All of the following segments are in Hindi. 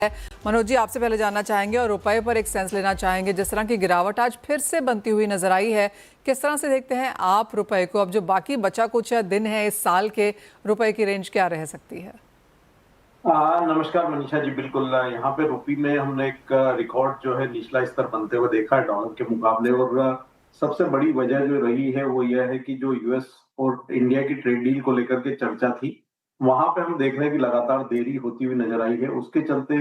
मनोज जी, आपसे पहले जानना चाहेंगे और रुपए पर एक सेंस लेना चाहेंगे। जिस तरह की गिरावट आज फिर से बनती हुई नजर आई है, किस तरह से देखते हैं आप रुपए को? अब जो बाकी बचा कुछ दिन है इस साल के, रुपए की रेंज क्या रह सकती है? नमस्कार मनीषा जी। बिल्कुल, यहाँ पे रुपये में हमने एक रिकॉर्ड जो है निचला स्तर बनते हुए देखा है डॉलर के मुकाबले। और सबसे बड़ी वजह जो रही है वो यह है कि जो यूएस और इंडिया की ट्रेड डील को लेकर के चर्चा थी, वहां पे हम देख रहे हैं कि लगातार देरी होती हुई नजर आई है। उसके चलते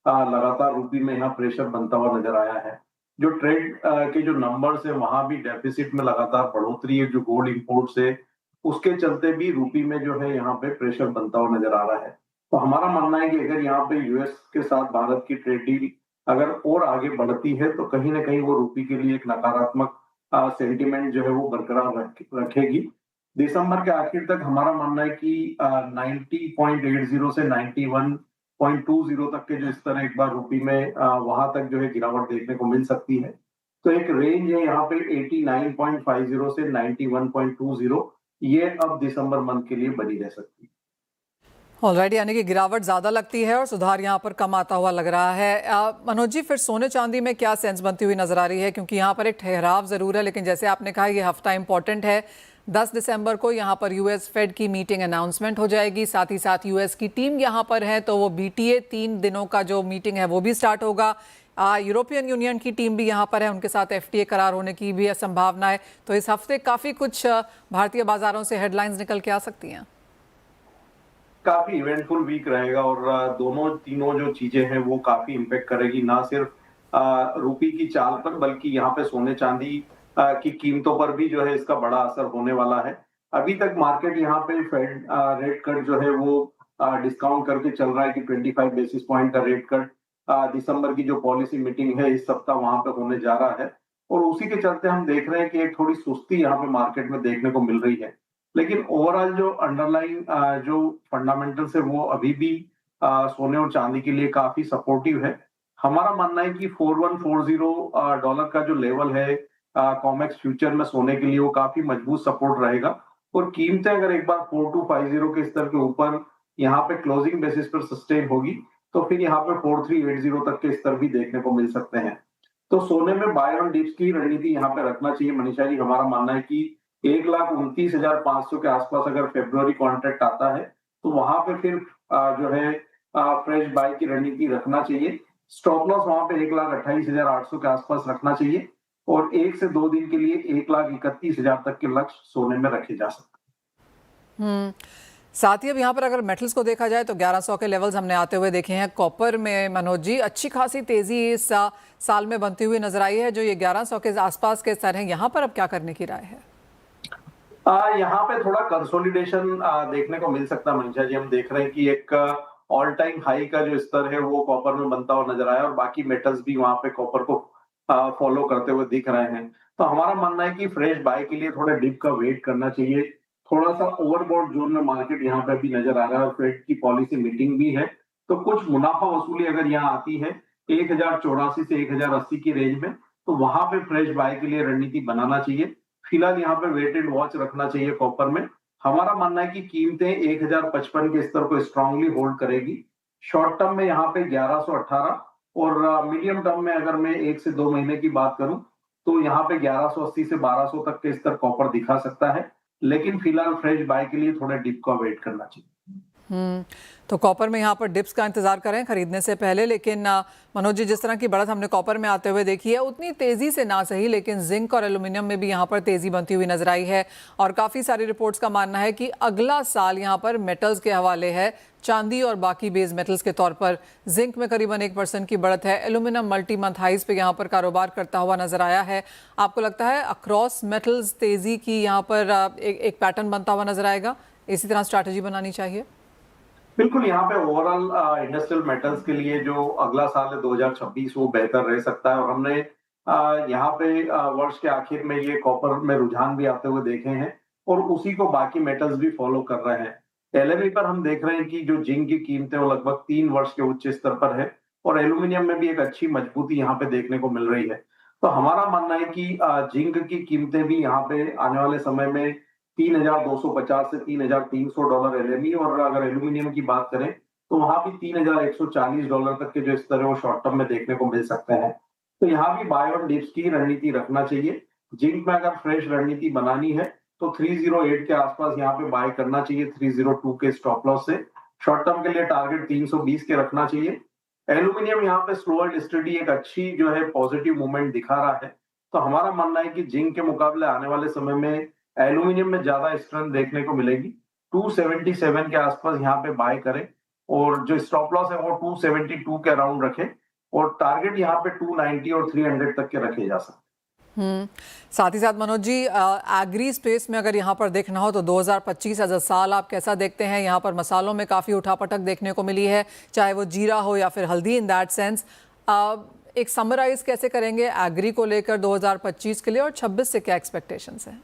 लगातार रुपये में यहाँ प्रेशर बनता हुआ नजर आया है। जो ट्रेड के जो नंबर्स है वहां भी डेफिसिट में लगातार बढ़ोतरी है। जो गोल्ड इंपोर्ट है उसके चलते भी रुपये में जो है यहाँ पे प्रेशर बनता हुआ नजर आ रहा है। तो हमारा मानना है कि अगर यहाँ पे यूएस के साथ भारत की ट्रेड डील अगर और आगे बढ़ती है तो कहीं ना कहीं वो रुपये के लिए एक नकारात्मक सेंटीमेंट जो है वो बरकरार रखेगी। दिसंबर के आखिर तक हमारा मानना है कि 90.80 से 91.20 तक के जो स्तर है एक बार रुपये में वहां तक जो है गिरावट देखने को मिल सकती है। तो एक रेंज है यहाँ पे 89.50 से 91.20, ये अब दिसंबर मंथ के लिए बनी रह सकती है। ऑलरेडी यानी कि गिरावट ज्यादा लगती है और सुधार यहाँ पर कम आता हुआ लग रहा है। मनोज जी, फिर सोने चांदी में क्या सेंस बनती हुई नजर आ रही है? क्योंकि यहाँ पर एक ठहराव जरूर है, लेकिन जैसे आपने कहा ये हफ्ता इंपॉर्टेंट है। 10 दिसंबर को यहाँ पर यूएस फेड की मीटिंग अनाउंसमेंट हो जाएगी, साथ ही साथ यूएस की टीम यहाँ पर है, तो वो बीटीए 3 दिनों का जो मीटिंग है वो भी स्टार्ट होगा। यूरोपियन यूनियन की टीम भी यहाँ पर है, उनके साथ एफटीए करार होने की भी संभावना है। तो इस हफ्ते काफी कुछ भारतीय बाजारों से हेडलाइंस निकल के आ सकती हैं। काफी इवेंटफुल वीक रहेगा और दोनों तीनों जो चीजें हैं वो काफी इम्पेक्ट करेगी, ना सिर्फ रुपये की चाल पर बल्कि यहाँ पे सोने चांदी की कीमतों पर भी जो है इसका बड़ा असर होने वाला है। अभी तक मार्केट यहाँ पे फेड रेट कट जो है वो डिस्काउंट करके चल रहा है कि 25 बेसिस पॉइंट का रेट कट दिसंबर की जो पॉलिसी मीटिंग है इस सप्ताह वहां पे होने जा रहा है। और उसी के चलते हम देख रहे हैं कि एक थोड़ी सुस्ती यहाँ पे मार्केट में देखने को मिल रही है। लेकिन ओवरऑल जो अंडरलाइन जो फंडामेंटल्स है वो अभी भी सोने और चांदी के लिए काफी सपोर्टिव है। हमारा मानना है कि 4140 डॉलर का जो लेवल है कॉमेक्स फ्यूचर में सोने के लिए वो काफी मजबूत सपोर्ट रहेगा। और कीमतें अगर एक बार 4250 के स्तर के ऊपर यहाँ पे क्लोजिंग बेसिस पर सस्टेन होगी तो फिर यहाँ पे 4380 तक के स्तर भी देखने को मिल सकते हैं। तो सोने में बाय ऑन डिप्स की रणनीति यहाँ पे रखना चाहिए मनीषा जी। हमारा मानना है कि 1,29,500 के आसपास अगर फेब्रुआरी कॉन्ट्रैक्ट आता है तो वहां पे फिर जो है फ्रेश बाय की रणनीति रखना चाहिए। स्टॉप लॉस वहां पे 1,28,800 के आसपास रखना चाहिए और 1 से 2 दिन के लिए 1,31,000 तक के लक्ष्य सोने में रखे जा सकते हैं। साथ ही अब यहाँ पर अगर मेटल्स को देखा जाए तो 1100 के लेवल्स हमने आते हुए देखे हैं। कॉपर में मनोज जी अच्छी खासी तेजी इस साल में बनती हुई नजर आई है। जो ये 1100 के आसपास के स्तर हैं, यहाँ पर अब क्या करने की राय है? यहाँ पे थोड़ा कंसोलिडेशन देखने को मिल सकता है मनीषा जी। हम देख रहे हैं कि एक ऑल टाइम हाई का जो स्तर है वो कॉपर में बनता हुआ नजर आया और बाकी मेटल्स भी वहां पे कॉपर को फॉलो करते हुए दिख रहे हैं। तो हमारा मानना है कि फ्रेश बाय के लिए थोड़ा डिप का वेट करना चाहिए। थोड़ा सा ओवरबॉट जोन में मार्केट यहाँ पे भी नजर आ रहा है और फेड की पॉलिसी मीटिंग भी है। तो कुछ मुनाफा वसूली अगर यहाँ आती है 1,084 से 1,080 की रेंज में तो वहां पे फ्रेश बाय के लिए रणनीति बनाना चाहिए। फिलहाल यहाँ पे वेटेड वॉच रखना चाहिए कॉपर में। हमारा मानना है कि कीमतें 1,055 के स्तर को स्ट्रांगली होल्ड करेगी। शॉर्ट टर्म में यहाँ पे 1,118 और मीडियम टर्म में अगर मैं 1 से 2 महीने की बात करूं तो यहाँ पे 1,180 से 1,200 तक के स्तर कॉपर दिखा सकता है। लेकिन फिलहाल फ्रेश बाय के लिए थोड़ा डिप का वेट करना चाहिए। तो कॉपर में यहाँ पर डिप्स का इंतजार करें खरीदने से पहले। लेकिन मनोज जी, जिस तरह की बढ़त हमने कॉपर में आते हुए देखी है उतनी तेजी से ना सही, लेकिन जिंक और एल्यूमिनियम में भी यहाँ पर तेजी बनती हुई नजर आई है। और काफी सारी रिपोर्ट्स का मानना है कि अगला साल यहाँ पर मेटल्स के हवाले है, चांदी और बाकी बेस मेटल्स के तौर पर जिंक में करीबन 1% की बढ़त है। एल्यूमिनियम मल्टी मंथ हाइज पे यहाँ पर कारोबार करता हुआ नजर आया है। आपको लगता है अक्रॉस मेटल्स तेजी की यहाँ पर एक पैटर्न बनता हुआ नजर आएगा? इसी तरह स्ट्रैटेजी बनानी चाहिए? बिल्कुल, यहाँ पे ओवरऑल इंडस्ट्रियल मेटल्स के लिए जो अगला साल है 2026 वो बेहतर रह सकता है। और हमने यहाँ पे वर्ष के आखिर में ये कॉपर में रुझान भी आते हुए देखे हैं और उसी को बाकी मेटल्स भी फॉलो कर रहे हैं। एलएमई पर हम देख रहे हैं कि जो जिंक की कीमतें वो लगभग 3 वर्ष के उच्च स्तर पर है और एल्यूमिनियम में भी एक अच्छी मजबूती यहाँ पे देखने को मिल रही है। तो हमारा मानना है कि जिंक की कीमतें भी यहाँ पे आने वाले समय में 3,250 से 3,300 डॉलर एलएमई और अगर एल्यूमिनियम की बात करें तो वहां भी $3,140 तक के जो स्तर है वो शॉर्ट टर्म में देखने को मिल सकते हैं। तो यहाँ भी बाय ऑन डिप्स की रणनीति रखना चाहिए। जिंक में अगर फ्रेश रणनीति बनानी है तो 308 के आसपास यहाँ पे बाय करना चाहिए, 302 के स्टॉप लॉस से। शॉर्ट टर्म के लिए टारगेट 320 के रखना चाहिए। एल्यूमिनियम यहाँ पे स्लो एंड स्टडी एक अच्छी जो है पॉजिटिव मूवमेंट दिखा रहा है। तो हमारा मानना है कि जिंक के मुकाबले आने वाले समय में एल्यूमिनियम में ज्यादा स्ट्रेंथ देखने को मिलेगी। 277 के आसपास यहाँ पे बाय करें और जो स्टॉप लॉस है वो 272 के अराउंड रखें और टारगेट यहाँ पे 290 और 300 तक के रखे जा सकते हैं। साथ ही साथ मनोज जी, एग्री स्पेस में अगर यहाँ पर देखना हो तो 2025 एज अ साल आप कैसा देखते हैं? यहाँ पर मसालों में काफ़ी उठापटक देखने को मिली है, चाहे वो जीरा हो या फिर हल्दी। इन दैट सेंस एक समराइज कैसे करेंगे एग्री को लेकर 2025 के लिए, और 26 से क्या एक्सपेक्टेशंस हैं?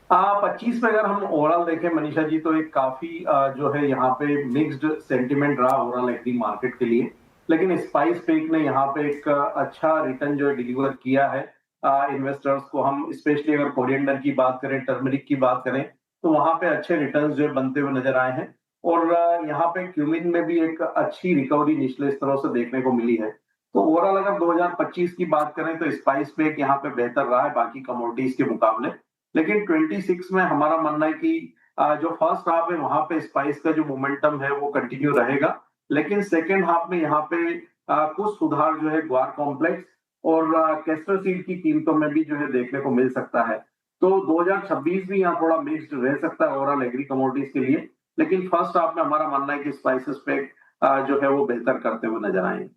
25 में अगर हम ओवरऑल देखें मनीषा जी तो एक काफी जो है यहाँ पे मिक्स्ड सेंटिमेंट रहा ओवरऑल एग्री मार्केट के लिए। लेकिन स्पाइस पेक ने यहाँ पे एक अच्छा रिटर्न जो है डिलीवर किया है इन्वेस्टर्स को। हम स्पेशली अगर कोरिएंडर की बात करें, टर्मरिक की बात करें, तो वहां पे अच्छे रिटर्न्स जो है बनते हुए नजर आए हैं। और यहाँ पे क्यूमिन में भी एक अच्छी रिकवरी निचले स्तरों से देखने को मिली है। तो ओवरऑल अगर 2025 की बात करें तो स्पाइस पेक यहाँ पे बेहतर रहा है बाकी कमोडिटीज के मुकाबले। लेकिन 26 में हमारा मानना है कि जो फर्स्ट हाफ है वहां पे स्पाइस का जो मोमेंटम है वो कंटिन्यू रहेगा। लेकिन सेकेंड हाफ में यहाँ पे कुछ सुधार जो है ग्वार कॉम्प्लेक्स और कैस्टर सीड की कीमतों में भी जो है देखने को मिल सकता है। तो 2026 भी यहाँ थोड़ा मिक्स्ड रह सकता है ओवरऑल एग्री कमोडिटीज के लिए। लेकिन फर्स्ट हाफ में हमारा मानना है कि स्पाइसेस पे जो है वो बेहतर करते हुए नजर आएंगे।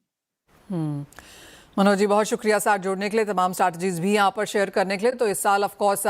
मनोज जी, बहुत शुक्रिया साथ जोड़ने के लिए, तमाम स्ट्रैटेजीज भी यहाँ पर शेयर करने के लिए। तो इस साल ऑफ कोर्स